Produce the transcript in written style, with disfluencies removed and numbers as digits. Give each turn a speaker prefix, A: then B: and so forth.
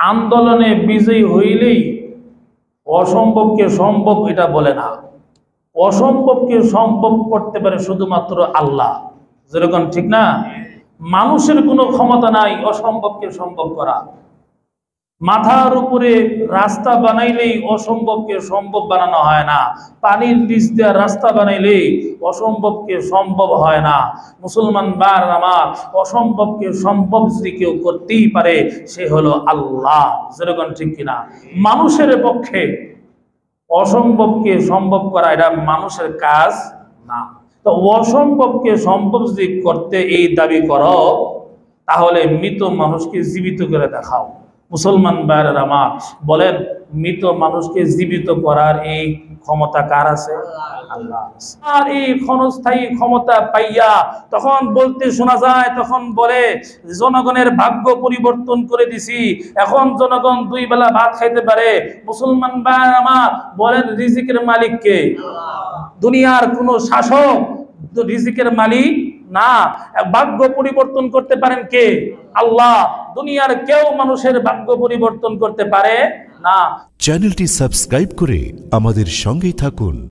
A: আন্দোলনে বিজয়ী হইলেই অসম্ভবকে সম্ভব এটা বলে না। অসম্ভবকে সম্ভব করতে পারে শুধুমাত্র আল্লাহ। যেরকম ঠিক না? মানুষের কোনো ক্ষমতা নাই অসম্ভবকে সম্ভব করা। মাথার উপরে রাস্তা বানাইলেই অসম্ভবকে সম্ভব বানানো হয় না। পানির নিচ দিয়ে রাস্তা বানাইলেই অসম্ভবকে সম্ভব হয় না। মুসলমান বার আমার, অসম্ভবকে সম্ভব যদি কেউ করতেই পারে সে হলো আল্লাহ। যেরকম ঠিক কিনা? মানুষের পক্ষে অসম্ভবকে সম্ভব করা এটা মানুষের কাজ না। তো অসম্ভবকে সম্ভব যদি করতে এই দাবি করো, তাহলে মৃত মানুষকে জীবিত করে দেখাও। মুসলমান ভাইয়ের আমার, বলেন মৃত মানুষকে জীবিত করার এই ক্ষমতা কার আছে? আল্লাহ। আর এই ক্ষণস্থায়ী ক্ষমতা পাইয়া তখন বলতে শোনা যায়, তখন বলে জনগণের ভাগ্য পরিবর্তন করে দিছি, এখন জনগণ 2 বেলা ভাত খাইতে পারে। মুসলমান ভাইয়ের আমার, বলেন রিজিকের মালিক কে? দুনিয়ার কোন শাসক রিজিকের মালিক না। ভাগ্য পরিবর্তন করতে পারেন কে? আল্লাহ। দুনিয়ার কেউ মানুষের ভাগ্য পরিবর্তন করতে পারে না।
B: চ্যানেলটি সাবস্ক্রাইব করে আমাদের সঙ্গেই থাকুন।